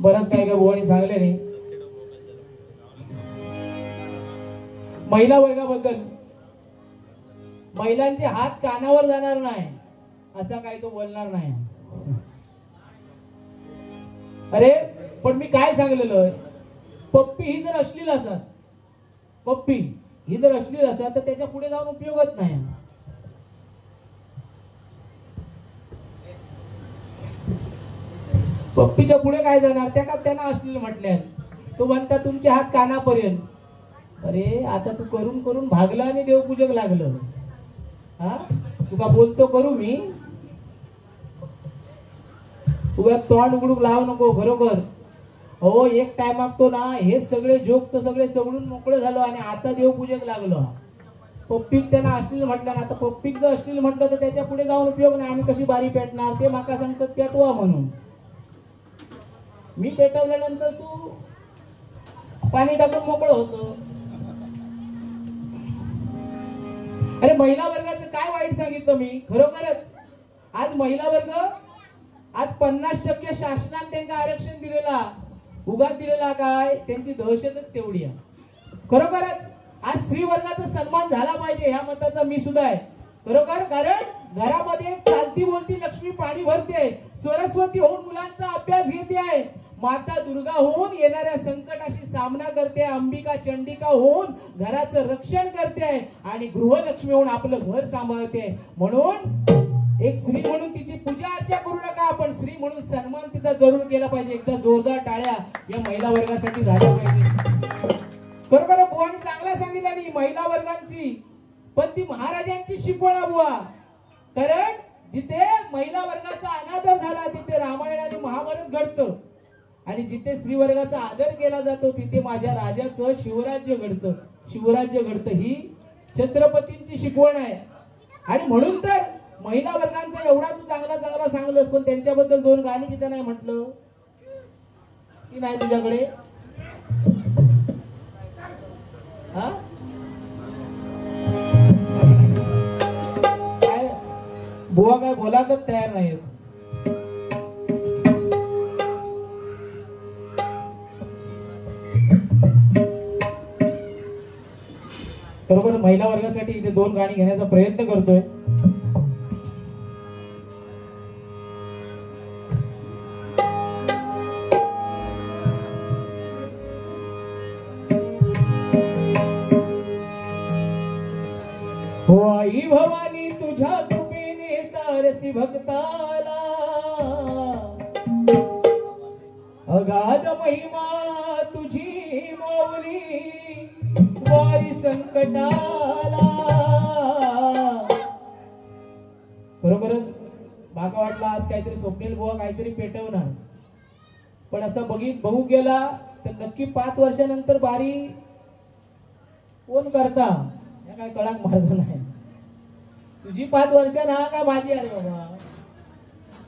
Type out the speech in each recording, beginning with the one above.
बरंच काय काय बुवानी सांगले नाही. महिला वर्गाबद्दल, महिलांचे हात कानावर जाणार नाही असा काही तो बोलणार नाही. अरे पण मी काय सांगलेलं, पप्पी ही जर अश्लील असत, पप्पी ही जर अश्लील असत तर त्याच्या पुढे जाऊन उपयोगच नाही. पप्पीच्या पुढे काय जाणार, त्या का त्यांना अश्लील म्हटल्या. तो म्हणता तुमचे हात कानापर्यंत. अरे आता तू करून करून भागला आणि देवपूजक लागलं. हा तुका बोलतो करू मी, तुला तोंड उघडूक लावू नको. बरोबर हो, एक टाइम मागतो ना, हे सगळे जोक तर सगळे चवडून मोकळे झालो आणि आता देवपूजक लागलो. पप्पीक त्यांना अश्लील म्हटलं ना, आता पप्पीक जर अश्लील म्हटलं तर त्याच्या पुढे जाऊन उपयोग नाही. आणि कशी बारी पेटणार ते माका सांगतात पेटवा म्हणून. मी पेटवल्यानंतर तू पाणी टाकून मोकळं होतो. अरे महिला वर्गाचं काय वाईट सांगितलं मी. खरोखरच आज महिला वर्ग, आज 50% शासनाने त्यांना आरक्षण दिलेला, उगाच दिलेला काय, त्यांची दहशतच तेवढी आहे. खरोखरच आज स्त्री वर्गाचा सन्मान झाला पाहिजे ह्या मताचा मी सुद्धा आहे. खरोखर, कारण घरामध्ये चालती बोलती लक्ष्मी पाणी भरते, सरस्वती होऊन मुलांचा अभ्यास घेते आहे, माता दुर्गा होऊन येणाऱ्या संकटाशी सामना करते, अंबिका चंडिका होऊन घराचं रक्षण करते आहे आणि गृहलक्ष्मी होऊन आपलं घर सांभाळते. म्हणून एक स्त्री म्हणून तिची पूजा अर्चा करू नका, आपण स्त्री म्हणून सन्मान तिचा जरूर केला पाहिजे. एकदा जोरदार टाळ्या या महिला वर्गासाठी झाल्या पाहिजे. बरोबर बुवानी चांगला सांगितलं नाही महिला वर्गांची, पण ती महाराजांची शिकवण बुवा. कारण जिथे महिला वर्गाचा अनादर झाला तिथे रामायण आणि महाभारत घडतं, आणि जिथे स्त्री वर्गाचा आदर केला जातो तिथे माझ्या राजाचं शिवराज्य घडतं, शिवराज्य घडतं. ही छत्रपतींची शिकवण आहे. आणि म्हणून तर महिला वर्गांचा एवढा तू चांगला चांगला सांगलस, पण त्यांच्याबद्दल 2 गाणी किती नाही म्हटलं की नाही तुझ्याकडे. हा काय बुवा काय बोलाकच तयार नाही. बरोबर महिला वर्गासाठी इथे 2 गाणी घेण्याचा प्रयत्न करतोय. हो आई भवानी तुझ्या कृपेने तारसी भक्ताला, अगाध महिमा तुझी माऊली वारी संकटाला. बरोबरच बाका वाटला आज काहीतरी स्वप्नील बुवा काहीतरी पेटवणार, पण असं बघू गेला तर नक्की 5 वर्षानंतर बारी कोण करता या काय कळाक मार्ग नाही. तुझी 5 वर्ष ना का माझी. अरे बाबा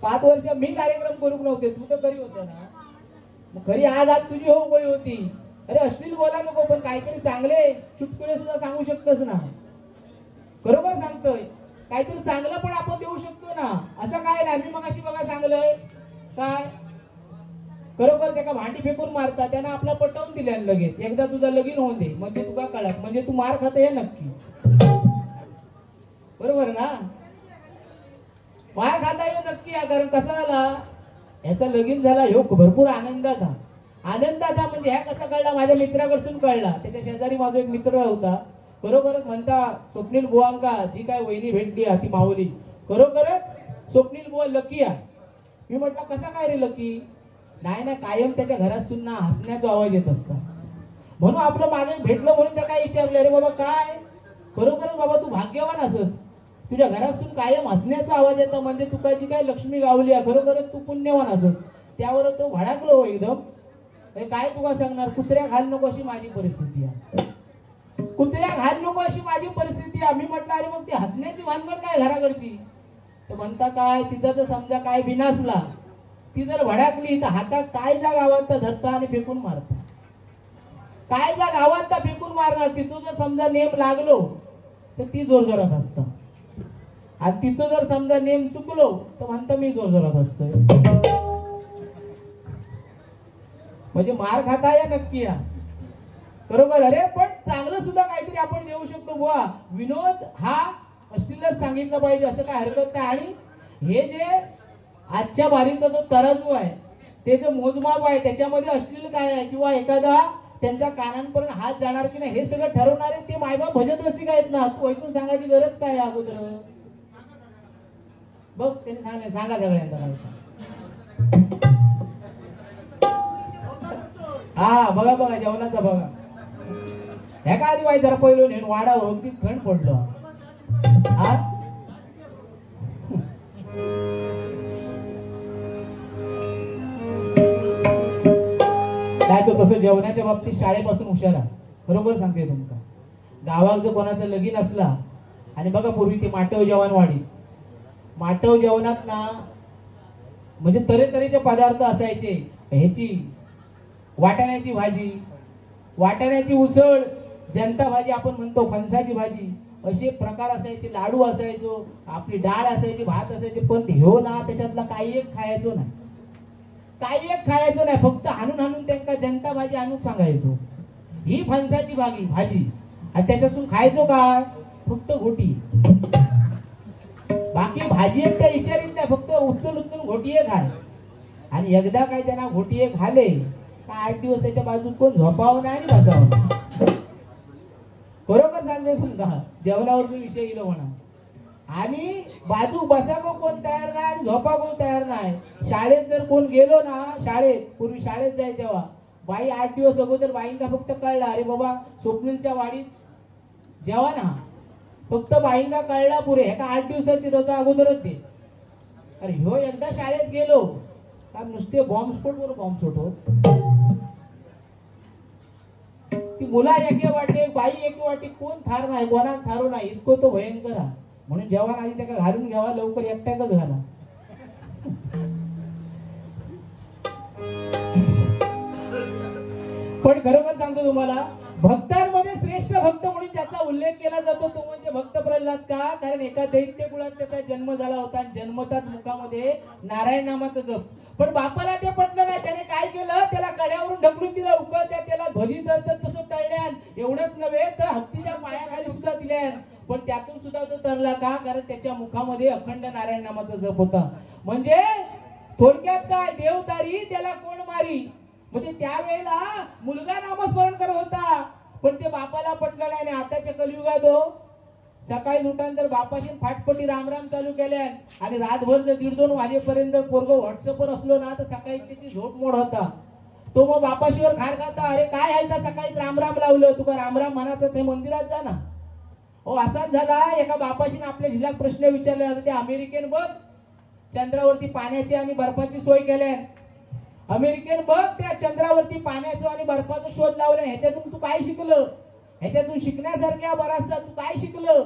5 वर्ष मी कार्यक्रम करूक नव्हते, तू तर करी होता ना. मग खरी आज तुझी हो गोळी होती. अरे अश्लील बोला नको, पण काहीतरी चांगले चुटकुले सुद्धा सांगू शकतोस ना. बरोबर सांगतोय, काहीतरी चांगलं पण आपण देऊ शकतो ना. असं काय नाही. मी मगाशी बघा सांगलंय काय, खरोखर त्याला भांडी फेकून मारता त्यानं आपला पटवून दिल्या लगेच. एकदा तुझा लगीन होऊन दे म्हणजे तुला कळत, म्हणजे तू मार खात हे नक्की. बरोबर ना, मार खाता येऊ नक्की. कारण कसा झाला याचा लगीन झाला, ह्यो भरपूर आनंदात म्हणजे ह्या कसा कळला, माझ्या मित्राकडून कळला. त्याच्या शेजारी माझा एक मित्र होता. खरोखरच म्हणता स्वप्नील बुवांका जी काय वहिनी भेटली ती माऊली, खरोखरच स्वप्नील बुवा लकी आहे. मी म्हटलं कसा काय रे लकी. नाही ना, कायम त्याच्या घरात सुद्धा हसण्याचा आवाज येत असता. म्हणून आपलं मागे भेटलं म्हणून त्या काय विचारलं, अरे बाबा काय, खरोखरच बाबा तू भाग्यवान असस, तुझ्या घरातून कायम हसण्याचा आवाज येतो, म्हणजे तुका जी काय लक्ष्मी गावली आहे, खरोखरच तू पुण्यवान असस. त्यावर तो भडकलो एकदम. काय तुका सांगणार, कुत्र्या घाल नको अशी माझी परिस्थिती आहे. कुत्र्या घाल नको अशी माझी परिस्थिती आहे. मी म्हटलं अरे मग ती हसण्याची भानगड काय घराकडची. तर म्हणता काय, तिचा जर समजा काय बिनासला, ती जर भडकली तर हातात काय जा गावात धरता आणि फेकून मारता. काय जा गावात फेकून मारणार. तिथं जर समजा नेम लागलो तर ती जोरजोरात असतं, आणि तिथं जर समजा नेम चुकलो तर म्हणता मी जोरजोरात असतोय. म्हणजे मार खाता या नक्की या, बरोबर. अरे पण चांगलं सुद्धा काहीतरी आपण देऊ शकतो बुवा. विनोद हा अश्लीलच सांगितलं पाहिजे असं काय हरकत नाही. आणि हे जे आजच्या बारीचा जो तराजू आहे, ते जे मोजमाप आहे, त्याच्यामध्ये अश्लील काय आहे किंवा एखादा त्यांच्या कानांपर्यंत हात जाणार की नाही हे सगळं ठरवणारे ते मायबाप भजन रसिक आहेत ना. तू ऐकून सांगायची गरज काय आहे अगोदर? बघ त्यांनी सांगले, सांगा सगळ्यांना. हा बघा बघा जेवणाचा बघा. ह्या का आधी जरा पहिलं नेऊन वाडा अगदी थंड पडलो. हा काय तो तसं जेवणाच्या बाबतीत शाळेपासून हुशार आहे, बरोबर सांगते तुमका. गावात जर कोणाचं लगीन असला, आणि बघा पूर्वी ती माटव जेवण वाढी, माटव जेवणात ना म्हणजे तऱ्हेतऱ्हेचे पदार्थ असायचे. ह्याची वाटाण्याची भाजी, वाटाण्याची उसळ, जनता भाजी आपण म्हणतो, फणसाची भाजी, असे प्रकार असायचे. लाडू असायचो, आपली डाळ असायची, भात असायचे. पण ह्यो ना त्याच्यातला काही एक खायचो नाही, काही एक खायचो नाही. फक्त हाणून हाणून त्यांना जनता भाजी आणून सांगायचो, ही फणसाची भाजी, आणि त्याच्यातून खायचो काय? फक्त घोटी. बाकी भाजी एक त्या विचारित नाही, फक्त उचलून उचलून घोटीये खाय. आणि एकदा काय त्यांना घोटीये खाले का 8 दिवस त्याच्या बाजूत कोण झोपावं नाही आणि बसावं नाही. बरोबर सांगते तुमका, जेवणावर जो विषय येलो म्हणा. आणि बाजू बसावं कोण तयार नाही आणि झोपा कोण तयार नाही. शाळेत जर कोण गेलो ना, शाळेत पूर्वी शाळेत जाय तेव्हा बाई 8 दिवस अगोदर बाईंना फक्त कळला, अरे बाबा स्वप्नीलच्या वाडीत जेवा ना, फक्त बाईंना कळला पुरे ह्या 8 दिवसाची रजा अगोदरच दे. अरे ह्यो एकदा शाळेत गेलो का नुसते बॉम्बस्फोट वर बॉम्बस्फोट हो. ती मुला एके वाटे, बाई एके वाटे, कोण थार नाही, कोणा थारो नाही, इतकं तो भयंकर आहे. म्हणून जेवण आधी त्याला घालून घ्यावा, लवकर एकट्याकच घाला. पण खरोखर सांगतो तुम्हाला, भक्तांमध्ये श्रेष्ठ भक्त म्हणून ज्याचा उल्लेख केला जातो तो म्हणजे भक्त प्रल्हाद. का? कारण एका दैत्य कुळात त्याचा जन्म झाला होता आणि जन्मताच मुखामध्ये नारायण नामाचं जप. पण बापाला ते पटलं नाही. त्याने काय केलं, त्याला कड्यावरून ढकलून दिलं, उकळत्या त्याला भजी तळतात तसं तळल्यान. एवढंच नव्हे तर हत्तीच्या पायाखाली सुद्धा दिल्यान. पण त्यातून सुद्धा तो तरला. का? कारण त्याच्या मुखामध्ये अखंड नारायण नामाचा जप होता. म्हणजे थोडक्यात काय, देवदारी त्याला कोण मारी. म्हणजे त्यावेळेला मुलगा नामस्मरण करत होता, पण ते बापाला पटलं नाही. आणि आताच्या कलियुगात सकाळी उठानंतर बापाशी फाटपटी रामराम चालू केल्या, आणि रातभर जर 1:30-2 वाजेपर्यंत पोरगं व्हॉट्सअपवर असलो ना तर सकाळी त्याची झोप मोड होता. तो मग बापाशीवर खार खाता, अरे काय आहे का सकाळी रामराम लावलं, तुका रामराम म्हणाचं ते मंदिरात जा ना. हो असाच झाला. एका बापाशीने आपल्या जिल्ह्यात प्रश्न विचारले, ते अमेरिकेन बघ चंद्रावरती पाण्याची आणि बर्फाची सोय केल्या. अमेरिकेन बघ त्या चंद्रावरती पाण्याचं आणि बर्फाचा शोध लावलाय. ह्याच्यातून तू काय शिकलं? ह्याच्यातून शिकण्यासारख्या बराचसा तू काय शिकलं?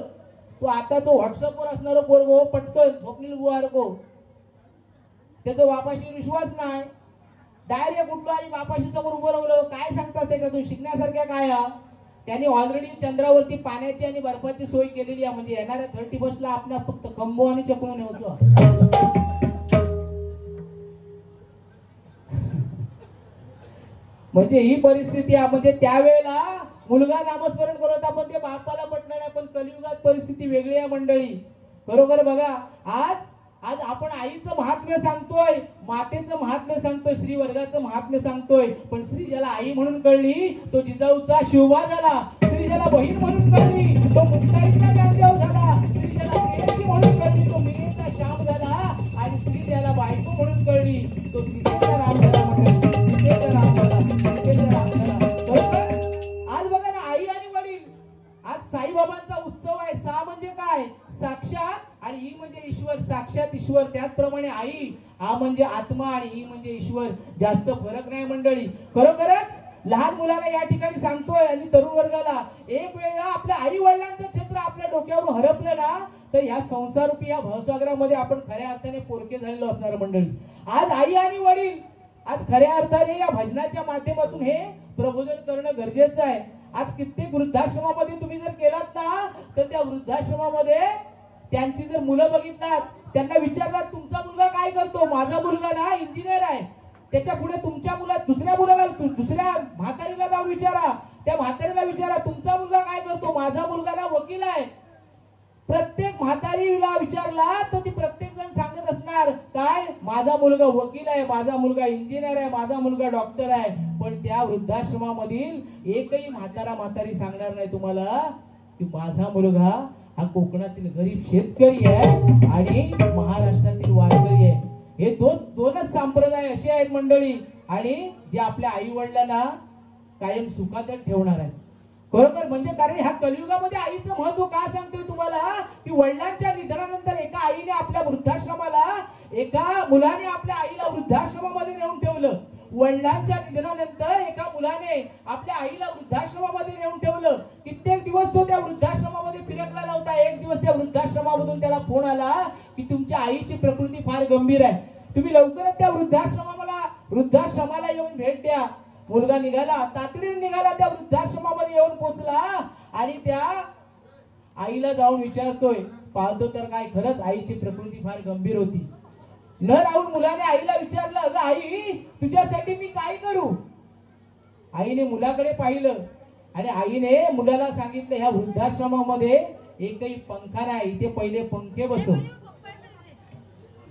तू आता तो व्हॉट्सअपवर असणारा पोरगो पटकन स्वप्नील बुवारको, त्याचा बापाशी विश्वास नाही, डायरेक्ट उठलो आणि बापाशी समोर उभं राहिलो. काय सांगतात त्याच्यातून शिकण्यासारख्या काय? त्यांनी ऑलरेडी चंद्रावरती पाण्याची आणि बर्फाची सोय केलेली आहे. म्हणजे येणाऱ्या 31 ला आपण फक्त खंबो आणि चकमून होतो. म्हणजे ही परिस्थिती आहे. म्हणजे त्यावेळेला मुलगा नामस्मरण करत होता, पण ते बापाला पटलं नाही. पण कलियुगात परिस्थिती वेगळी आहे मंडळी. बरोबर बघा, आज आज आपण आईचं महात्म्य सांगतोय, मातेचं महात्म्य सांगतोय, स्त्री वर्गाचं महात्म्य सांगतोय. पण स्त्री ज्याला आई म्हणून कळली तो जिजाऊचा शिवबा झाला. स्त्री ज्याला बहीण म्हणून कळली तो मुक्ताईचा ज्ञानदेव झाला. स्त्री ज्याला प्रेयसी म्हणून कळली तो मिरेचा श्याम झाला. आणि स्त्री ज्याला बायको म्हणून कळली तो सीतेचा राम झाला. सीतेचा राम झाला, सीतेचा राम झाला. बरोबर. आज बघा ना, आई आणि वडील, आज साईबाबांचा उत्सव आहे. सा म्हणजे काय? साक्षात, आणि ही म्हणजे ईश्वर, साक्षात ईश्वर. त्याचप्रमाणे आई हा म्हणजे आत्मा आणि ही म्हणजे ईश्वर. जास्त फरक नाही मंडळी. खरोखरच लहान मुलाला या ठिकाणी सांगतोय आणि तरुण वर्गाला, एक वेळा आपल्या आई वडिलांचं छत्र आपल्या डोक्यावरून हरपलं ना तर ह्या संसारूपी या भवसागरामध्ये आपण खऱ्या अर्थाने पोरके झालेलो असणार मंडळी. आज आई आणि वडील आज खऱ्या अर्थाने या भजनाच्या माध्यमातून हे प्रबोधन करणं गरजेचं आहे. आज कित्येक वृद्धाश्रमामध्ये तुम्ही जर गेलात ना तर त्या वृद्धाश्रमामध्ये त्यांची जर मुलं बघितलात, त्यांना विचारलात तुमचा मुलगा काय करतो, माझा मुलगा ना इंजिनियर आहे. त्याच्या पुढे तुमच्या दुसऱ्या मुलाला, दुसऱ्या म्हातारीला जाऊन विचारा, त्या म्हातारीला विचारा तुमचा मुलगा काय करतो, माझा मुलगा ना वकील आहे. प्रत्येक म्हातारीला विचारला तर ती प्रत्येक जण सांगत असणार काय, माझा मुलगा वकील आहे, माझा मुलगा इंजिनियर आहे, माझा मुलगा डॉक्टर आहे. पण त्या वृद्धाश्रमामधील एकही म्हातारी सांगणार नाही तुम्हाला की माझा मुलगा हा कोकणातील गरीब शेतकरी आहे आणि महाराष्ट्रातील वारकरी आहे. हे दोनच संप्रदाय असे आहेत मंडळी, आणि जे आपल्या आई वडिलांना कायम सुखातच ठेवणार आहेत. खरोखर म्हणजे कारण ह्या कलियुगामध्ये आईचं महत्व का सांगतोय तुम्हाला, की वडिलांच्या निधनानंतर एका आईने आपल्या वृद्धाश्रमाला, एका मुलाने आपल्या आईला वृद्धाश्रमामध्ये नेऊन ठेवलं. वडिलांच्या निधनानंतर एका मुलाने आपल्या आईला वृद्धाश्रमामध्ये नेऊन ठेवलं. कित्येक दिवस तो त्या वृद्धाश्रमामध्ये फिरकला नव्हता. एक दिवस त्या वृद्धाश्रमामधून त्याला फोन आला की तुमच्या आईची प्रकृती फार गंभीर आहे, तुम्ही लवकरच त्या वृद्धाश्रमाला येऊन भेट द्या. मुलगा निघाला, तातडीने निघाला, त्या वृद्धाश्रमामध्ये येऊन पोहोचला आणि त्या आईला जाऊन विचारतोय, पाहतो तर काय खरंच आईची प्रकृती फार गंभीर होती. न राहून मुलाने आईला विचारलं, अगं आई तुझ्यासाठी मी काय करू. आईने मुलाकडे पाहिलं आणि आईने मुलाला सांगितलं, ह्या वृद्धाश्रमामध्ये एकही पंखा नाही, इथे पहिले पंखे बसव,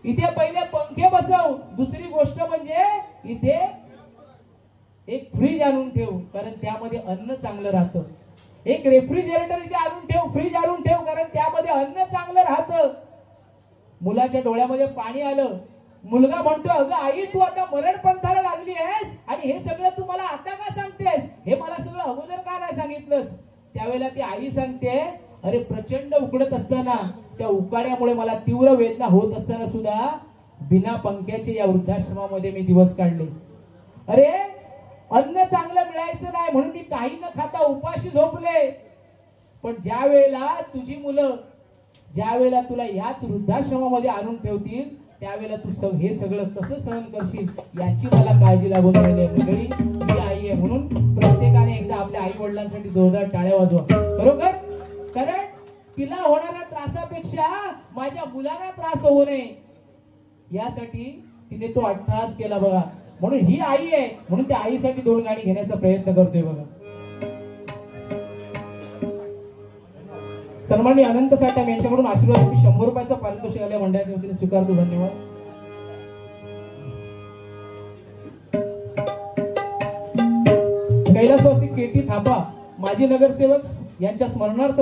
इथे पहिले पंखे बसव. दुसरी गोष्ट म्हणजे इथे एक फ्रीज आणून ठेव, कारण त्यामध्ये अन्न चांगलं राहतं. एक रेफ्रिजरेटर इथे आणून ठेव, फ्रीज आणून ठेव, कारण त्यामध्ये अन्न चांगलं राहतं. मुलाच्या डोळ्यामध्ये पाणी आलं. मुलगा म्हणतो, अगं आई तू आता मरणपंथाला लागली आहेस आणि हे सगळं तू मला आता का सांगतेस, हे मला सगळं अगोदर का नाही सांगितलंस. त्यावेळेला ती आई सांगते, अरे प्रचंड उकडत असताना, त्या उकाड्यामुळे मला तीव्र वेदना होत असताना सुद्धा बिना पंख्याचे या वृद्धाश्रमामध्ये मी दिवस काढले. अरे अन्न चांगलं मिळायचं नाही म्हणून मी काही न खाता उपाशी झोपले. पण ज्या वेळेला तुझी मुलं, ज्या वेळेला तुला याच वृद्धाश्रमामध्ये आणून ठेवतील, त्यावेळेला तू हे सगळं कसं सहन करशील याची मला काळजी लागून राहिली आहे. मंडळी मी आई आहे म्हणून प्रत्येकाने एकदा आपल्या आई वडिलांसाठी जोरदार टाळ्या वाजवा. बरोबर, कारण तिला होणाऱ्या त्रासापेक्षा माझ्या मुलांना त्रास होऊ नये यासाठी तिने तो अट्टहास केला बघा. म्हणून ही आई आहे, म्हणून त्या आईसाठी 2 गाणी घेण्याचा प्रयत्न करतोय बघा. सन्माननीय अनंत साठम यांच्याकडून आशीर्वाद रूपी 100 रुपयाचा पारितोषिक आल्या मंडळाच्या वतीने स्वीकारतो. धन्यवाद. कैलासवासी केटी थापा माजी नगरसेवक यांच्या स्मरणार्थ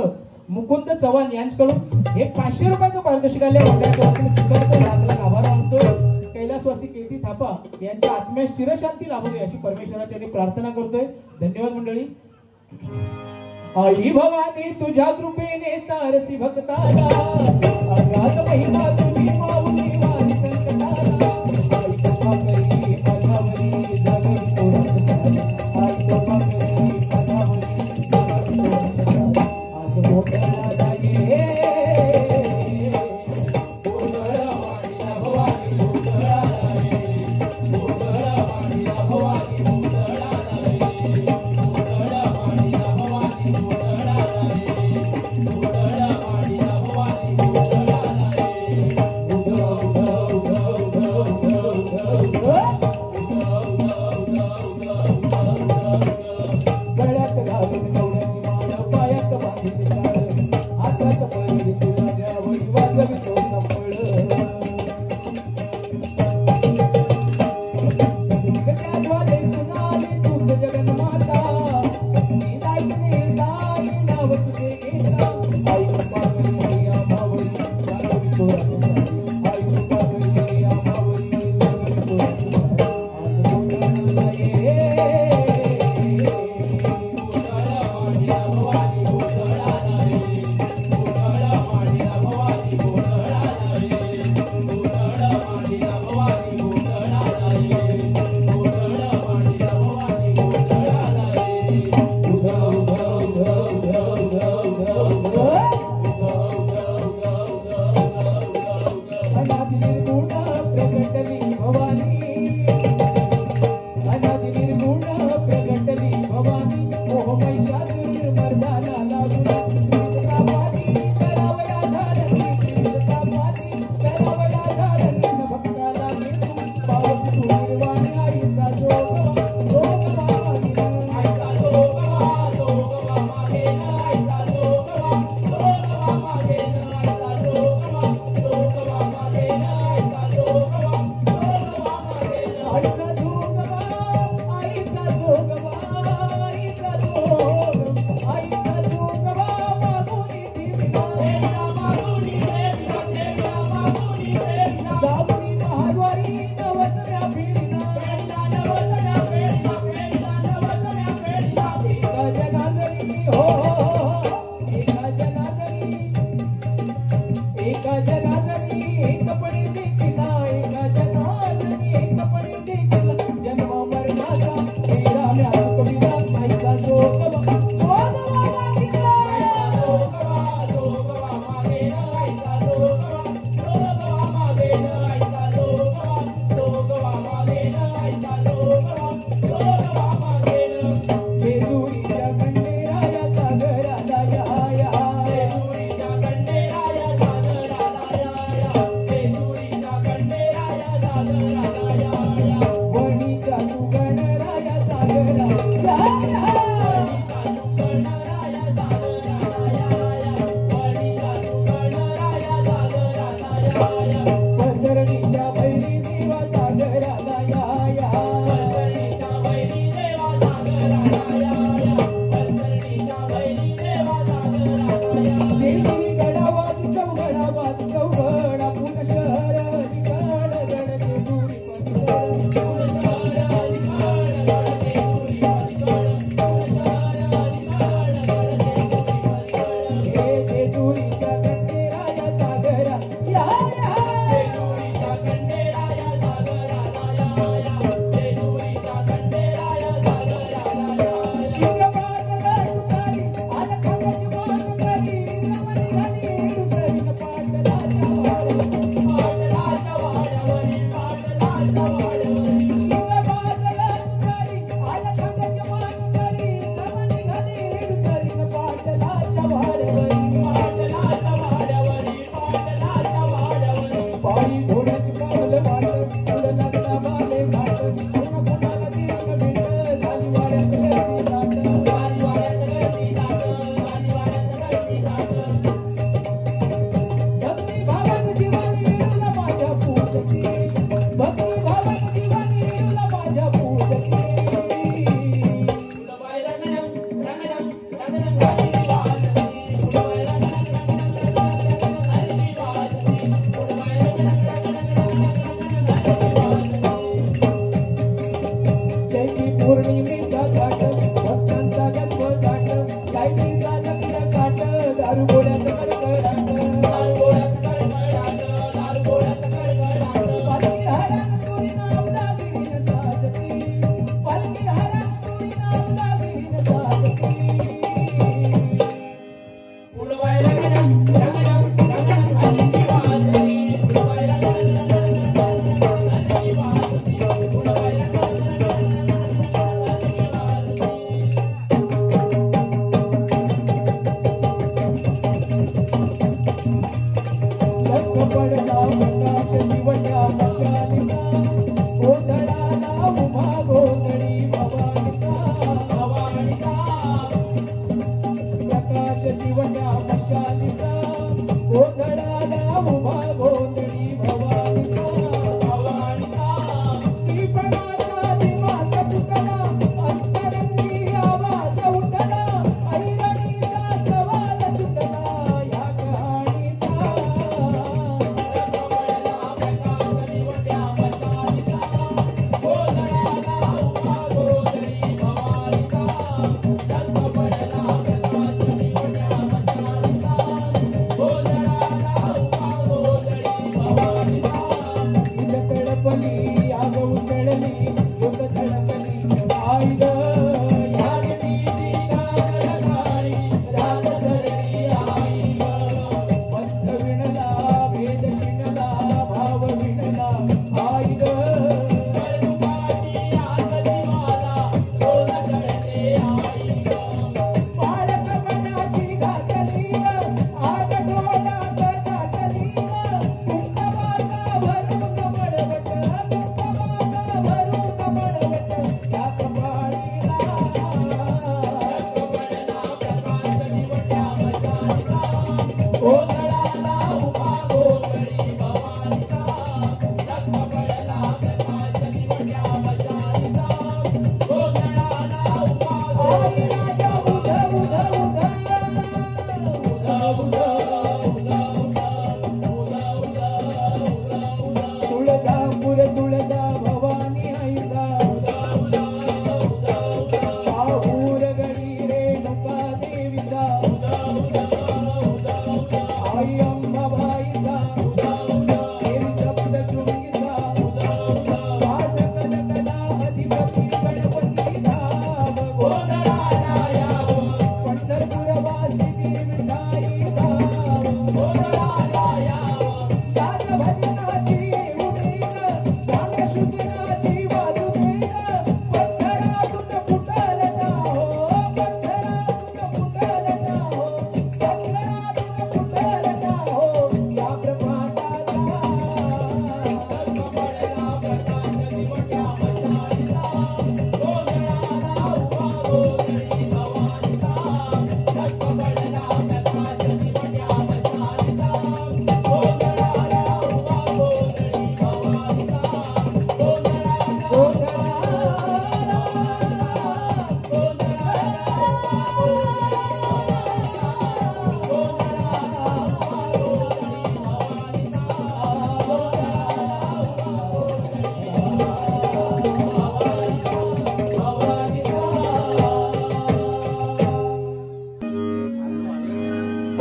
मुकुंद चव्हाण यांच्याकडून हे 500 रुपयाचं पारितोषिक आल्या मंडळाच्या वतीने स्वीकारतो. लाख आभार मानतो. कैलासवासी केटी थापा यांच्या आत्म्यास चिरशांती लाभू दे अशी परमेश्वराची प्रार्थना करतोय. धन्यवाद मंडळी. आई भवानी तुझ्या कृपेने तारसी भक्ताला, अगाध महिमा तुझी माऊली वारी संकटाला. आई कृपा करी पदावरी जागरी तोरण झाली, आई कृपा करी पदावरी जागरी तोरण झाली. आज मोठ्या जागे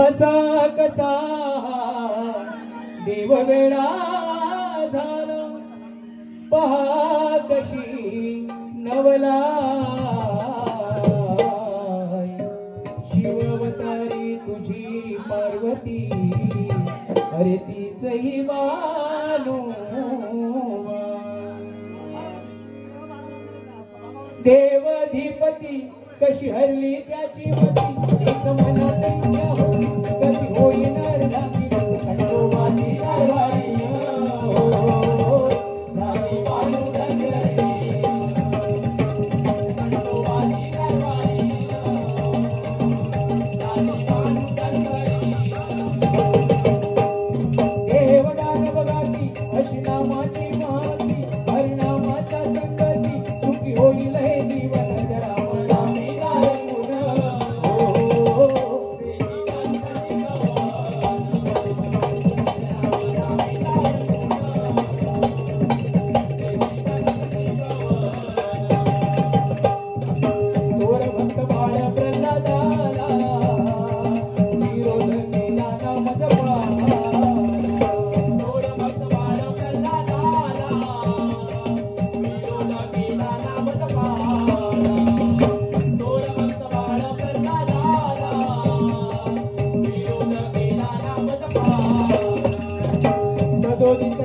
असा कसा देव वेळा झाला पहा कशी नवला शिववतारी तुझी पार्वती अरे तीचही मानू देवधिपती कशी हरली त्याची मती एक मनाची होई कधी होईनार झाली खंडोबाची कारवाई झाली बालू ढकलली खंडोबाची कारवाई झाली बालू ढकलली देवदानव गाती अशी नामाची महती हरिनामाच्या संगती सुखी होईल हे जीवन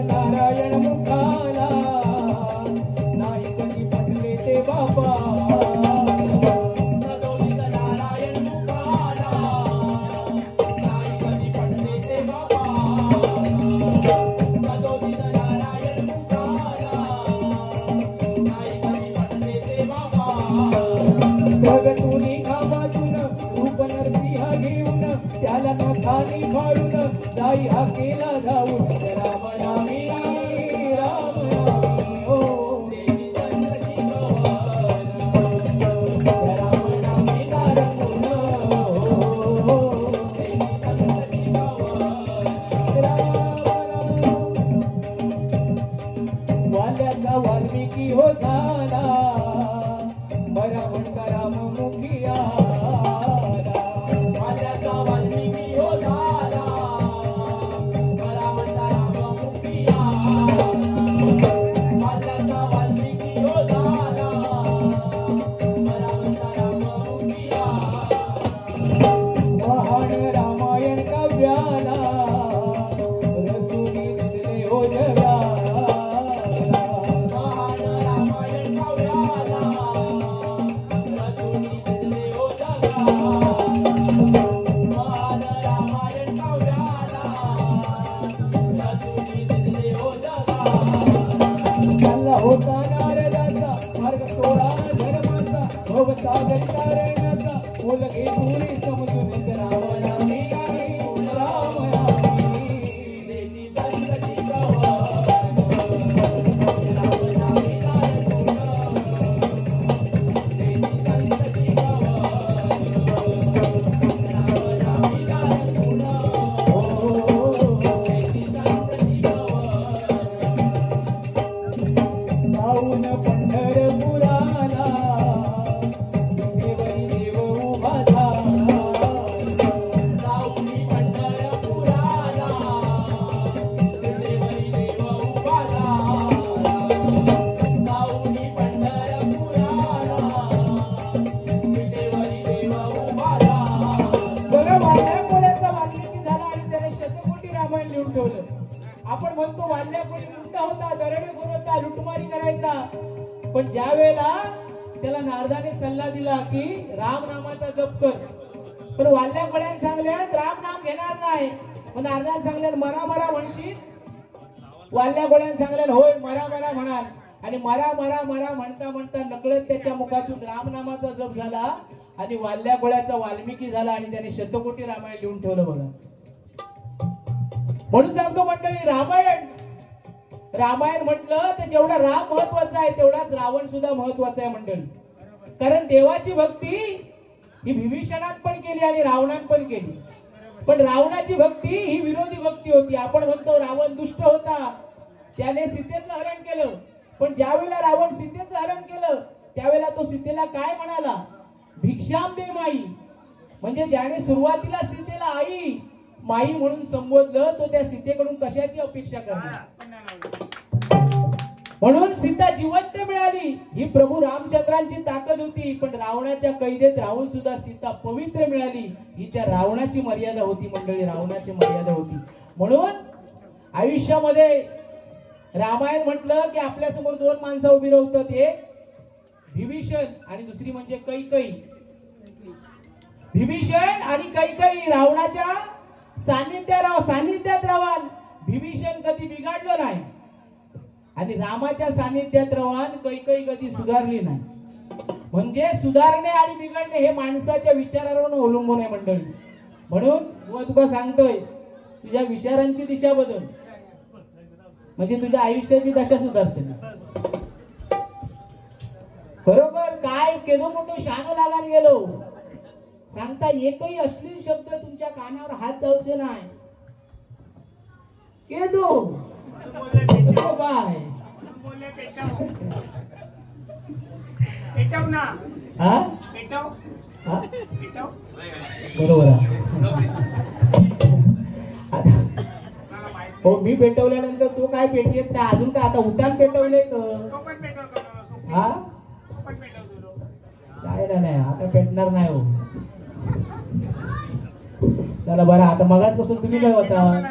नारायण मुखाला नाही कधी पटले ते बाबा सदोदित नारायण मुखाला नाही कधी पटले ते बाबा सदोदित नारायण मुखाला नाही कधी पटले ते बाबा जगतुनी खावातून रूप नरसिंह घेऊन त्याला नखानी फाडून जाई हा केला जाऊन वाल्मिकी हो झाला बरा म्हणता राम मुखिया वाल्मिकी हो झाला बरा म्हणता राम मुखिया वाल्मिकी हो झाला बरा म्हणता राम मुखिया महान रामायण काव्याला रसूली दिले हो जगा होता नारदाचा मार्ग सोळा धर्माचा भवसागर तारण्याचा मुलगे पुरी समजून राम रामी राम रामी देती संकटी पंढरपुराला देव उभा झाला आपण म्हणतो वाल्या कोणी गुंड होता, दरोडेखोर होता, लुटमारी करायचा, पण ज्या वेळेला त्याला नारदाने सल्ला दिला की राम नामाचा जप कर, पण वाल्या कोळ्याने सांगल्यात राम नाम घेणार नाही, पण नारदाने सांगल्यात मरा मरा म्हणशील, वाल्या कोळ्याने सांगल्यात होय मरा मरा म्हणाल, आणि मरा मरा मरा म्हणता म्हणता नकळत त्याच्या मुखातून रामनामाचा जप झाला आणि वाल्या कोळ्याचा वाल्मिकी झाला आणि त्याने शतकोटी रामायण लिहून ठेवलं बघा. म्हणून सांगतो मंडळी, रामायण म्हटलं तर जेवढा राम महत्वाचा आहे तेवढाच रावण सुद्धा महत्वाचा आहे मंडळी. कारण देवाची भक्ती ही विभीषणात पण केली आणि रावणात पण केली, पण रावणाची भक्ती ही विरोधी भक्ती होती. आपण म्हणतो रावण दुष्ट होता, त्याने सीतेचं हरण केलं, पण ज्या वेळेला रावण सीतेचं हरण केलं त्यावेळेला तो सीतेला काय म्हणाला, भिक्षाम दे माई, म्हणजे ज्याने सुरुवातीला सीतेला आई माई म्हणून संबोधलं तो त्या सीतेकडून कशाची अपेक्षा करणार. म्हणून सीता जिवंत मिळाली ही प्रभू रामचंद्रांची ताकद होती, पण रावणाच्या कैदेत राहून सुद्धा सीता पवित्र मिळाली ही त्या रावणाची मर्यादा होती मंडळी, रावणाची मर्यादा होती. म्हणून आयुष्यामध्ये रामायण म्हटलं की आपल्या समोर दोन माणसं उभी राहतात, एक विभीषण आणि दुसरी म्हणजे कैकई. विभीषण आणि कैकई रावणाच्या सानिध्यात रावान विभीषण कधी बिघडलो नाही आणि रामाच्या सानिध्यात रावान कैकई कधी सुधारली नाही. म्हणजे सुधारणे आणि बिघडणे हे माणसाच्या विचारावर अवलंबून आहे मंडळी. म्हणून तुला सांगतोय तुझ्या विचारांची दिशा बदल म्हणजे तुझ्या आयुष्याची दशा सुधारते. खरोखर काय केलो मोठं शान लागायला गेलो, सांगता एकही अश्लील शब्द तुमच्या कानावर हात जाऊचे नाही. केदो काय बरोबर हो, मी पेटवल्यानंतर तो काय पेटयेत नाही अजून काय, आता उतान पेटवले तर हा काय नाही आता पेटणार नाही हो. चला बरं, आता मगाच पासून तुम्ही काय होता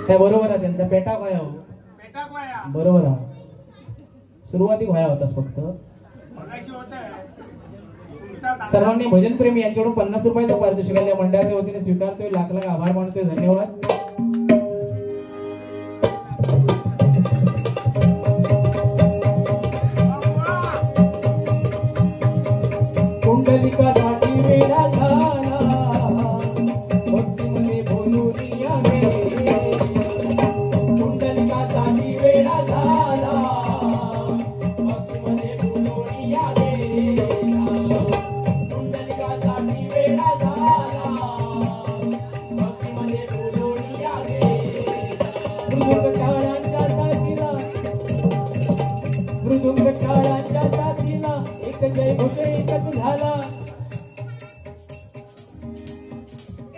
काय बरोबर आहे, त्यांचा पेटा काय हो बरोबर आहे, सुरुवाती व्हाया होतास फक्त. सर्वांनी भजन प्रेमी यांच्याकडून 50 रुपयाचा पारितोषिक मंडळाच्या वतीने स्वीकारतोय, लाख लाख आभार मानतोय, धन्यवाद. कुंडलिकासाठी वेडा झाला भक्तीमध्ये बोलून या गे, कुंडलिकासाठी वेडा झाला भक्तीमध्ये बोलून या गे, कुंडलिकासाठी वेडा झाला भक्तीमध्ये बोलून या गे. मृदुंग टाळांच्या साथीला, मृदुंग टाळांच्या साथीला एक जय घोष एकच झाला.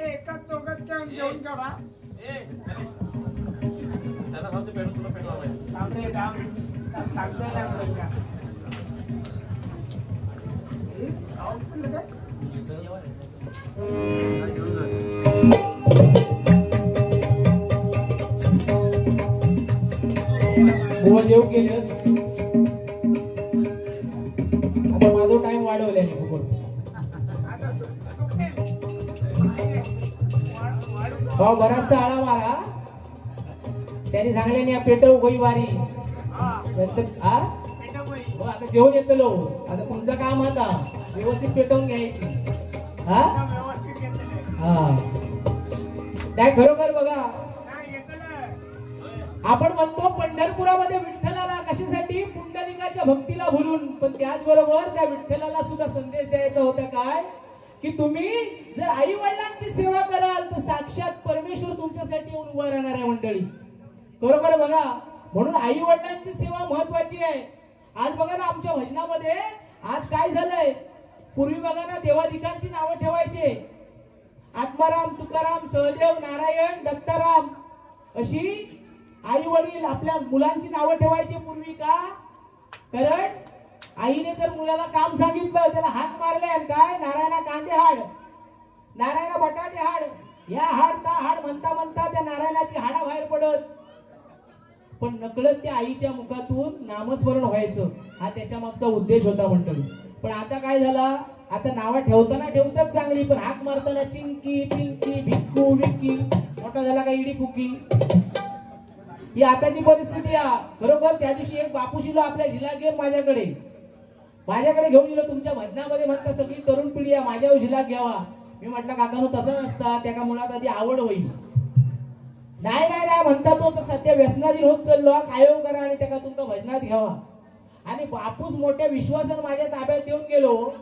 एकच दोघच घेऊन घेऊन जावा त्याला सांगतो पेट तुला पेट लावायचं थांबरे थांब सांगतो ना का गाव चाललं काय हो जेव केलं आता माझा टाइम वाढवल्याने फुकट भाऊ बराचसा आळा मारा त्यांनी सांगल्याने पेटव गोई वारी आता जेवण येतलो, आता तुमचं काम आता व्यवस्थित पेटवून घ्यायची. हा हा काय खरोखर बघा, आपण म्हणतो पंढरपुरामध्ये विठ्ठलाला कशासाठी, पुंडलिकाच्या भक्तीला भुलून, पण त्याचबरोबर त्या विठ्ठलाला सुद्धा संदेश द्यायचा होता काय की तुम्ही जर आई वडिलांची सेवा कराल तर साक्षात परमेश्वर तुमच्यासाठी येऊन उभा राहणार आहे मंडळी. खरोखर बघा, म्हणून आई वडिलांची सेवा महत्वाची आहे. आज बघा ना आमच्या भजनामध्ये आज काय झालंय, पूर्वी बघा ना देवाधिकांची नावं ठेवायचे, आत्माराम, तुकाराम, सहदेव, नारायण, दत्ताराम अशी आई वडील आपल्या मुलांची नावं ठेवायची पूर्वी. का? कारण आईने जर मुलाला काम सांगितलं त्याला हाक मारले काय नारायणा कांदे हाड, नारायणा बटाटे हाड, या हाड ता हाड म्हणता म्हणता त्या नारायणाची हाडा बाहेर पडत, पण नकळत त्या आईच्या मुखातून नामस्मरण व्हायचं, हा त्याच्या मागचा उद्देश होता मंडळी. पण आता काय झाला, आता नावा ठेवताना ठेवतात चांगली, पण हाक मारताना चिंकी पिंकी भिक्कू विक्की, मोठा झाला का इडी फुकी, ही आताची परिस्थिती आहे. खरोखर त्या दिवशी एक बापूशीलो आपल्या झिला घेऊन माझ्याकडे घेऊन गेलो. तुमच्या भजनामध्ये म्हणता सगळी तरुण पिढी आहे, माझ्या झिला घ्यावा. मी म्हटलं काकानो तसं नसता, त्या मुलात आधी आवड होईल. नाही नाही नाही म्हणता तो तर सध्या व्यसनाधीन होत चाललो, कायम करा आणि त्याला तुमका भजनात घ्यावा. आणि बापूस मोठ्या विश्वासानं माझ्या ताब्यात देऊन गेलो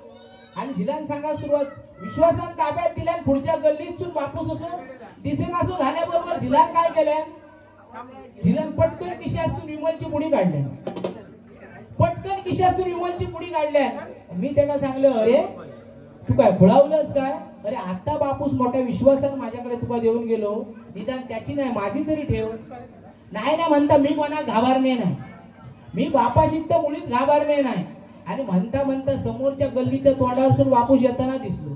आणि झिलान सांगा सुरुवात, विश्वासानं ताब्यात दिल्या. पुढच्या गल्लीतून बापूस असो दिसेनासो झाल्याबरोबर झिलान काय केल्या, झिलान पटकन खिशातून विमलची पुडी काढल्या, पटकन खिशातून विमलची पुडी काढल्या. मी त्याला सांगलं, अरे तू काय खुळावलंस काय, अरे आता बापूस मोठ्या विश्वासानं माझ्याकडे तुका देऊन गेलो, निदान त्याची नाही माझी तरी ठेव. नाही ना म्हणता मी कोणा घाबरणे नाही, मी बापाशी तर मुळीच घाबरणे नाही. आणि म्हणता म्हणता समोरच्या गल्लीच्या तोंडावरून बापूस येताना दिसलो,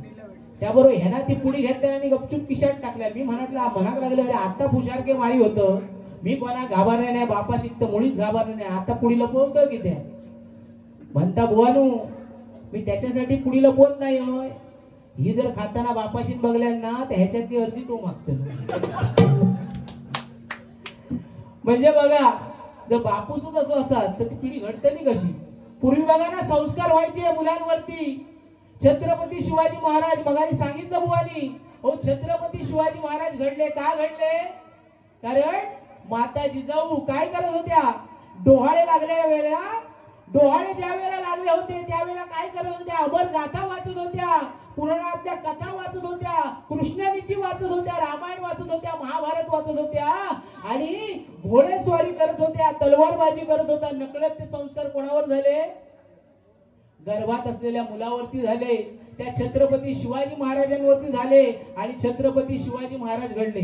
त्याबरोबर ह्याना ती पुडी घेतल्या आणि गपचूप खिशात टाकल्या. मी म्हणाक लागले, अरे आता फुशारके मारी होतं, मी कोणा घाबरणे नाही, बापाशी तर मुळीच घाबरणे नाही, आता पुडी लपवतं की त्या. म्हणता बुवानू मी त्याच्यासाठी पुडी लपवत नाही होय, ही जर खाताना बापाशी बघल्या ना तर ह्याच्यातली अर्धी तो मागतो. म्हणजे बघा, जर बापूसच असो असतात तर ती पिढी घडतली कशी. पूर्वी बघा ना संस्कार व्हायचे मुलांवरती. छत्रपती शिवाजी महाराज मगाशी सांगितलं बुवानी, हो छत्रपती शिवाजी महाराज घडले, का घडले, कारण माता जिजाऊ काय करत होत्या, डोहाळे लागलेल्या वेळेला, डोहाळे ज्या वेळेला लागले होते त्यावेळेला काय करत होत्या, अमर गाथा वाचत होत्या, पुराणातल्या कथा वाचत होत्या, कृष्णनीती वाचत होत्या, रामायण वाचत होत्या, महाभारत वाचत होत्या आणि घोडेस्वारी करत होत्या, तलवारबाजी करत होत्या. नकळत ते संस्कार कोणावर झाले, गर्भात असलेल्या मुलावरती झाले, त्या छत्रपती शिवाजी महाराजांवरती झाले आणि छत्रपती शिवाजी महाराज घडले.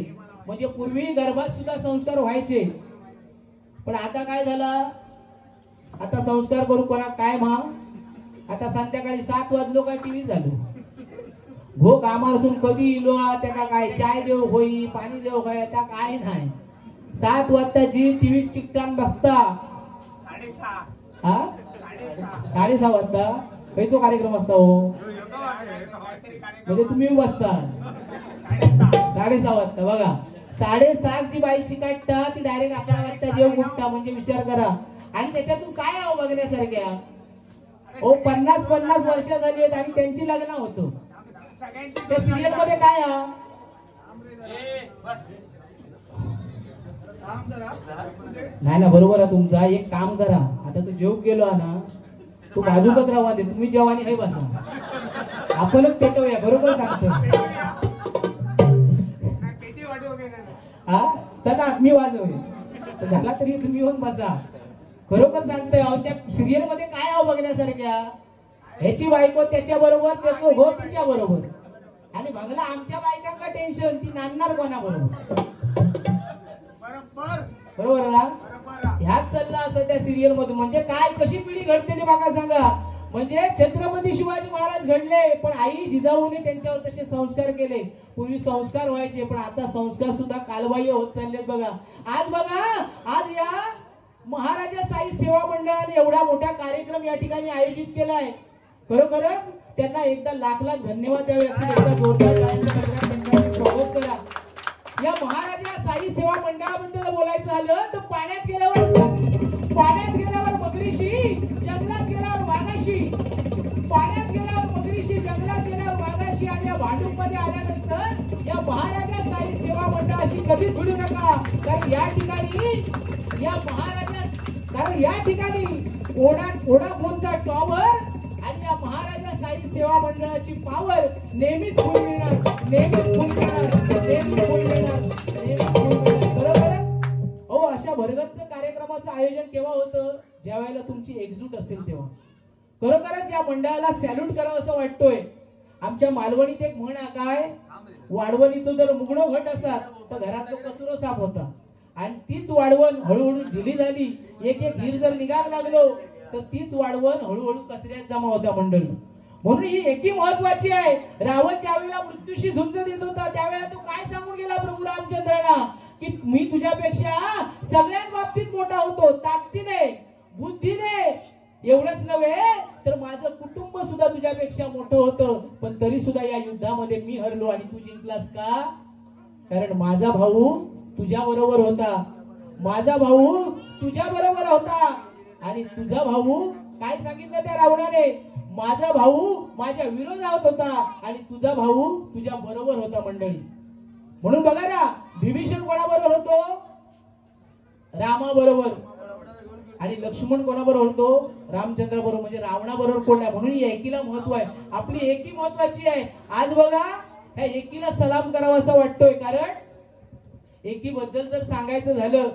म्हणजे पूर्वी गर्भात सुद्धा संस्कार व्हायचे, पण आता काय झालं, आता संस्कार करू कोणा काय मा, आता संध्याकाळी 7 वाजलो काय टीव्ही झालो, भो कामारसून कधी इलो त्या काय चाय देव होई पाणी देव काय, त्या काय नाही. 7 वाजताची टीव्ही चिकटान बसता, 6:30 वाजता खयचो कार्यक्रम असता हो, म्हणजे तुम्ही बसता 6:30 वाजता. बघा 6:30 ची बाईची काढता ती डायरेक्ट 11 वाजता जेव गुटता, म्हणजे विचार करा. आणि त्याच्यातून काय आहो बघण्यासारख्या, हो 50 वर्ष झाली आहेत आणि त्यांची लग्न होतं. त्या सिरियल मध्ये काय नाही ना, बरोबर आहे तुमचा. एक काम करा, आता तू जेव गेलो ना, तू बाजूकच राहा दे, तुम्ही जेवानी हे बसा, आपणच पेटवूया. बरोबर सांगतो हा, चला मी वाजवूया, झाला तरी तुम्ही येऊन बसा. खरोखर सांगतोय, अहो त्या सिरियल मध्ये काय आहो बघण्यासारख्या, ह्याची बायको त्याच्या बरोबर, त्याचं हो तिच्या बरोबर, आणि बघला आमच्या बायकांना टेन्शन, ती नांदणार कोणा बरोबर, बरोबर ना. ह्याच चालला असं त्या सिरियल मधून. म्हणजे काय कशी पिढी घडतेली बघा सांगा. म्हणजे छत्रपती शिवाजी महाराज घडले, पण आई जिजाऊने त्यांच्यावर तसे संस्कार केले. पूर्वी संस्कार व्हायचे, पण आता संस्कार सुद्धा कालबाह्य होत चाललेत बघा. आज बघा, आज या महाराजा साई सेवा मंडळाने एवढा मोठा कार्यक्रम या ठिकाणी आयोजित केलाय. खरोखरच त्यांना एकदा लाख धन्यवाद द्यावे. एकदा जोरदार टाळ्यांच्या गजरात त्यांचं स्वागत करा. या महाराजा साई सेवा मंडळाबद्दल बोलायचं झालं तर पाण्यात गेल्यावर मगरीशी, जंगलात गेल्यावर वाघाशी, पाण्यात गेल्यावर मगरीशी, जंगलात गेल्यावर वाघाशी, आणि या भांडूपमध्ये आल्यानंतर या महाराजा साई सेवा मंडळाशी कधीच भुलू नका. कारण या ठिकाणी ओडाफोनचा टॉवर आणि या महाराजा साई सेवा मंडळाची पॉवर नेहमीच फुल मिळणार, नेहमीच फुल मिळणार, नेहमीच फुल मिळणार, नेहमीच फुल मिळणार. बरोबर. हो, अशा भरगच्च कार्यक्रमाचं आयोजन केव्हा होतं, ज्या वेळेला तुमची एकजूट असेल तेव्हा. खरोखरच या मंडळाला सॅल्यूट करावं असं वाटतोय. आमच्या मालवणीत एक म्हण काय, वाढवणीचं जर मुगडं घट असत तर घरातलं कचरो साफ होता, आणि तीच वाढवण हळूहळू ढिली झाली. एक एक हिर जर निघायला लागलो तर तीच वाढवण हळूहळू कचऱ्यात जमा होत्या मंडळी. म्हणून ही एकी महत्वाची आहे. रावण ज्यावेळेला मृत्यूशी झुंज देत होता त्यावेळेला तो काय सांगून गेला प्रभू रामचंद्रांना की मी तुझ्यापेक्षा सगळ्याच बाबतीत मोठा होतो, ताकदीने, बुद्धीने, एवढंच नव्हे तर माझं कुटुंब सुद्धा तुझ्यापेक्षा मोठं होतं, पण तरी सुद्धा या युद्धामध्ये मी हरलो आणि तू जिंकलास का? कारण माझा भाऊ तुझ्या बरोबर होता, माझा भाऊ तुझ्या बरोबर होता. आणि तुझा भाऊ काय सांगितलं त्या रावणाने? माझा भाऊ माझ्या विरोधात होता आणि तुझा भाऊ तुझ्या बरोबर होता. मंडळी, म्हणून बघा ना, विभीषण कोणाबरोबर होतो? रामाबरोबर. आणि लक्ष्मण कोणाबरोबर होतो? रामचंद्र बरोबर. म्हणजे रावणाबरोबर कोण नाही. म्हणून या एकीला महत्व आहे. आपली एकी महत्वाची आहे. आज बघा ह्या एकीला सलाम करावा असं वाटतोय. कारण एकीबद्दल जर सांगायचं झालं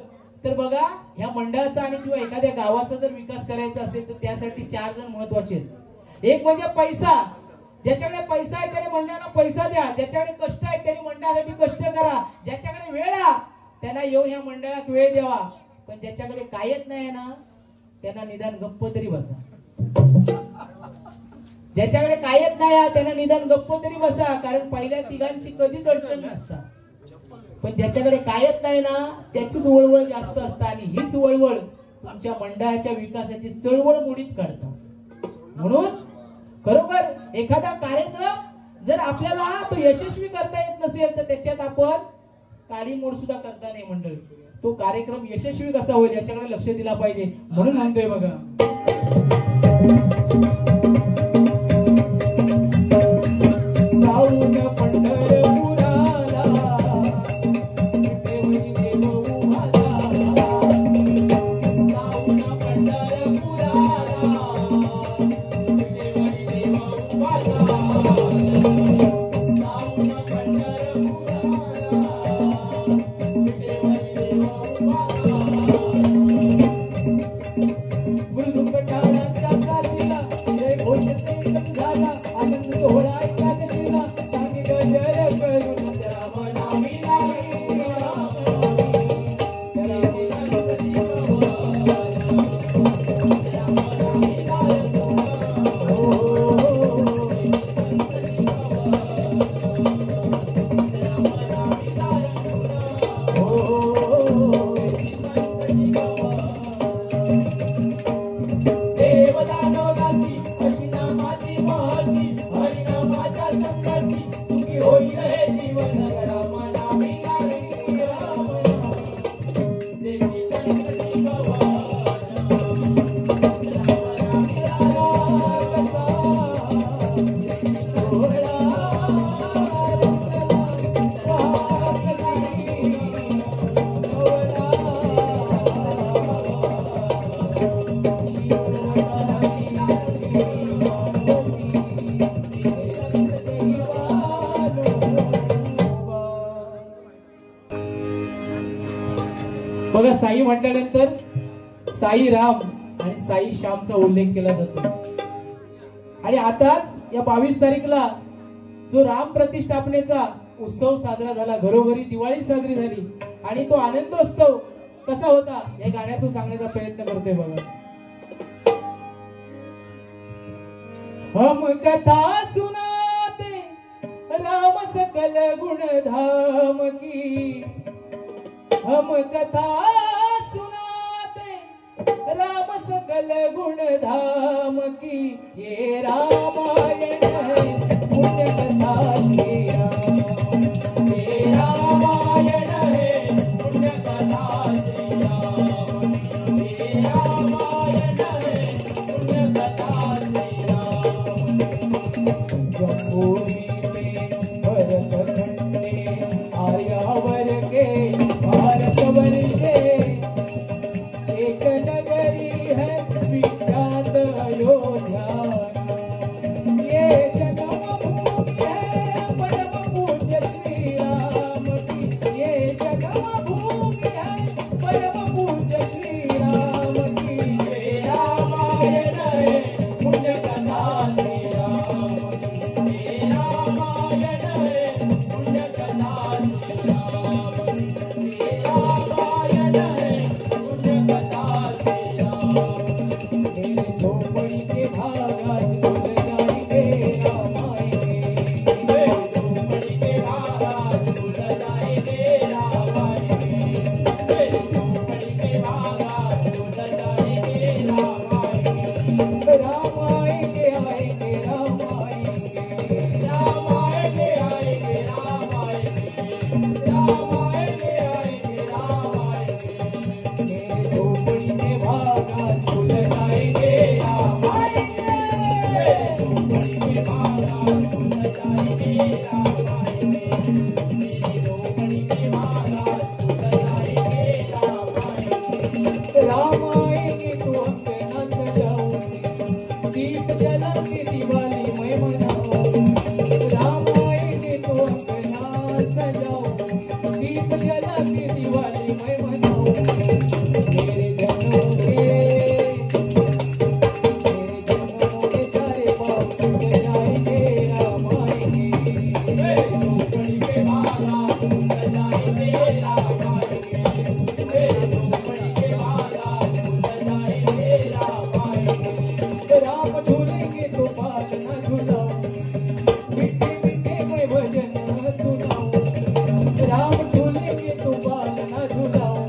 तर बघा, ह्या मंडळाचा आणि किंवा एखाद्या गावाचा जर विकास करायचा असेल तर त्यासाठी 4 जण महत्वाचे आहेत. एक म्हणजे पैसा. ज्याच्याकडे पैसा आहे त्याने मंडळाला पैसा द्या. ज्याच्याकडे कष्ट आहे त्याने मंडळासाठी कष्ट करा. ज्याच्याकडे वेळ आहे त्यांना येऊन ह्या मंडळात वेळ द्यावा. पण ज्याच्याकडे कायच नाही ना त्यांना निदान गप्प तरी बसा. ज्याच्याकडे कायच नाही त्यांना निदान गप्प तरी बसा. कारण पहिल्या तिघांची कधीच अडचण नसता, पण ज्याच्याकडे कायच नाही ना त्याचीच वळवळ जास्त असता. आणि हीच वळवळ तुमच्या मंडळाच्या विकासाची चळवळ मोडीत काढता. म्हणून खरोखर एखादा कार्यक्रम जर आपल्याला तो यशस्वी करता येत नसेल तर त्याच्यात आपण काडी मोड सुद्धा करता नाही. मंडळी, तो कार्यक्रम यशस्वी कसा होईल याच्याकडे लक्ष दिला पाहिजे. म्हणून म्हणतोय बघा, जाऊन पंढरपुराला विठेवरी देव उभाला, जाऊन पंढरपुराला विठेवरी देव उभाला, जाऊन मृदुंगटाळांच्या साथीला जय घोष झाला. आनंद सोहळा एकादशीला सांगी गजर करून रामनामी नाही बघा. साई म्हटल्यानंतर साई राम आणि साई श्यामचा उल्लेख केला जातो. आणि आताच या 22 तारीखला जो राम प्रतिष्ठापनेचा उत्सव साजरा झाला, घरोघरी दिवाळी साजरी झाली. आणि तो आनंदोत्सव कसा होता या गाण्यातून सांगण्याचा प्रयत्न करतोय बघा. हम कथा सुनाते राम सकल गुण धाम की, हम कथा सुनाते राम सकल गुण धाम की, ये रामायण है पुण्य कथा श्री राम, ये रामायण है पुण्य कथा श्री राम, ये रामायण है पुण्य कथा श्री राम. जम्बूरी में भरत खंडे आर्यावर के भारत वर्षे, एक नगरी है विख्यात अयोध्या, दीप जलाती दिवाली मैं मनाऊं, राम आएंगे तो अंगना सजाऊं, दीप जलाती दिवाली मैं मनाऊं, मेरे जनों के सारे पाप छूट जाएंगे, राम आएंगे, झोपड़ी के बाला झूल जाएंगे, राम आएंगे, झोपड़ी के बाला झूल जाएंगे, राम आएंगे, राम झूलेंगे तो बाल न झुलाओ, मीठे मीठे मैं भजन सुनाऊं, राम झूलेंगे तो बाल न झुलाओ,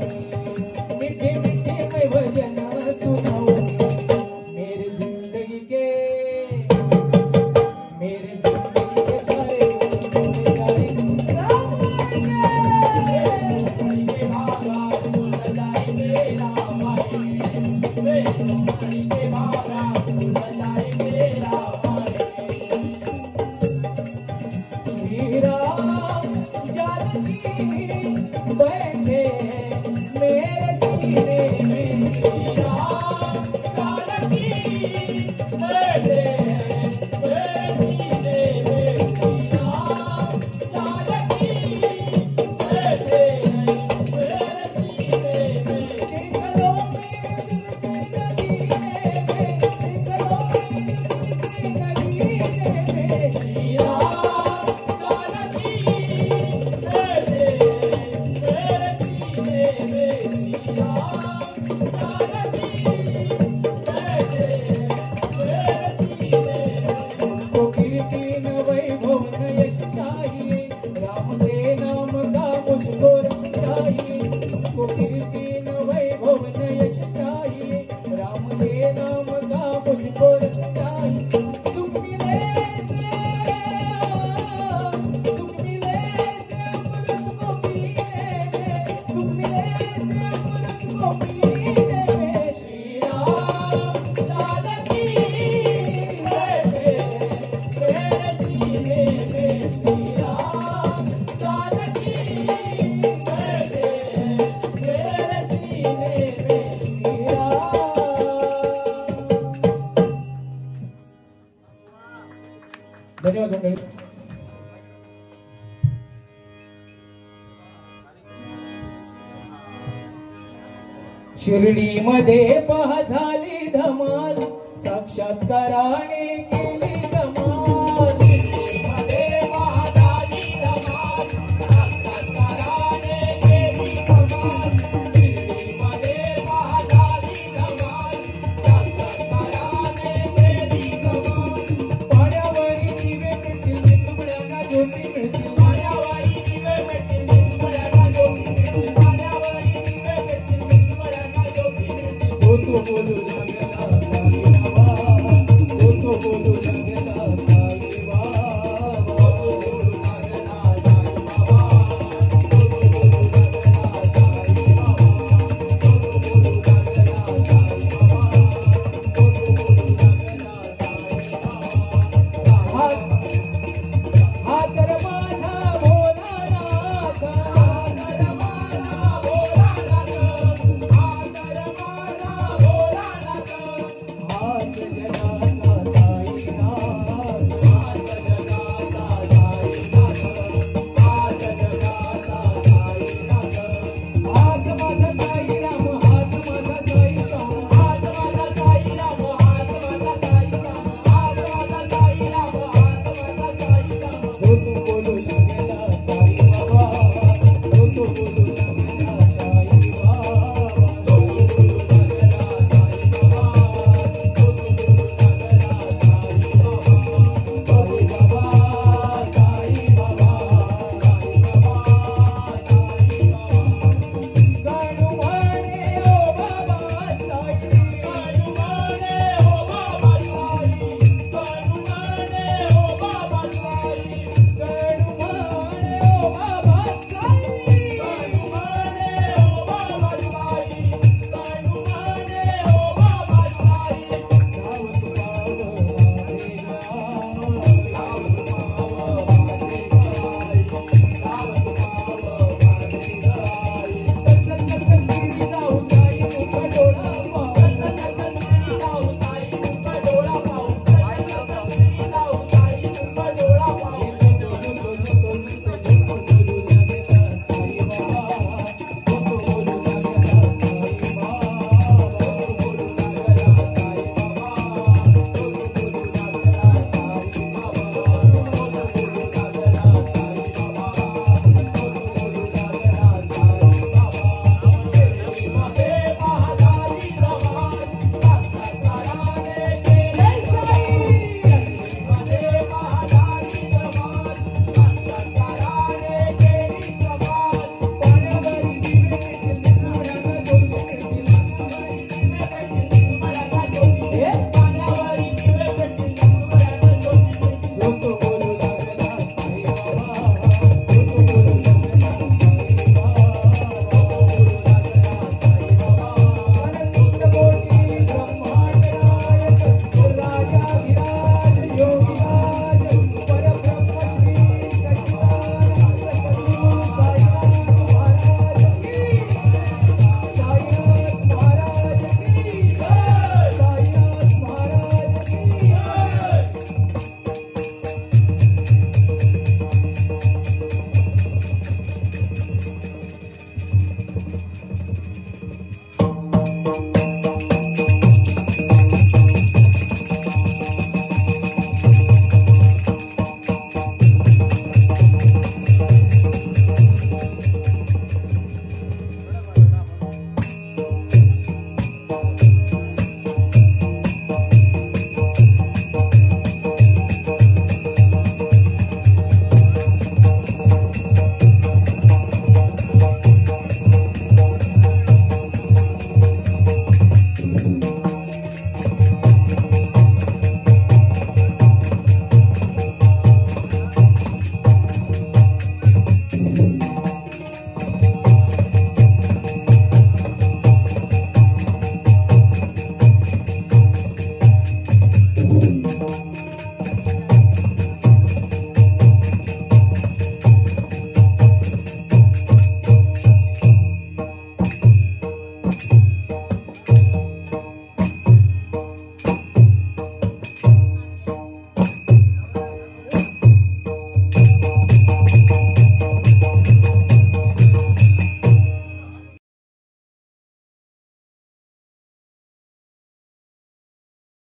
मीठे मीठे मैं भजन सुनाऊं, मेरे जिंदगी के सारे गुण झूल जाएंगे, राम आएंगे, झोपड़ी के बाला झूल जाएंगे, राम आएंगे, झोपड़ी के बाला झूल जाएंगे, राम आएंगे, श्री राम जानकी बैठे मेरे सीने में, श्री राम जानकी बैठे मेरे सीने में, श्री राम जानकी बैठे मेरे सीने में, निकलो मेरे दिल के नगीने में, निकलो मेरे दिल के नगीने में, श्री राम जानकी बैठे मेरे सीने में, श्री राम जानकी बैठे मेरे सीने में, मुझको कीर्ति न वैभव न यश चाहिए, राम के नाम का मुझको रंग चाहिए, मुझको कीर्ति न वैभव न यश चाहिए, राम के नाम का मुझको रंग चाहिए, तुम मिले से अमृत को पीने में, तुम मिले से अमृत को पीने में, श्री राम जानकी बैठे मेरे सीने में, श्री राम जानकी बैठे मेरे सीने में, श्री राम। धन्यवाद मंडळी. शिर्डीमध्ये पहा झाली धमाल, साक्षात्काराने केली कमाल, शिर्डीमध्ये पहा झाली धमाल, साक्षात्काराने केली कमाल, शिर्डीमध्ये पहा झाली धमाल, साक्षात्काराने केली कमाल, पाण्यावरी दिवे पेटतील तुकड्यांना ज्योती मिळतील, पाण्यावरी दिवे पेटतील तुकड्यांना ज्योती मिळतील, पाण्यावरी दिवे पेटतील तुकड्यांना ज्योती मिळतील, तो बोलू लागला साई बाबा, तो बोलू लागला साई बाबा, तो बोलू लागला साई बाबा, तो बोलू लागला साई बाबा, तो बोलू लागला साई बाबा, तो बोलू लागला साई बाबा, हा तर माझा भोलानाथ, हा तर माझा भोलानाथ, हा तर माझा भोलानाथ, हाच जना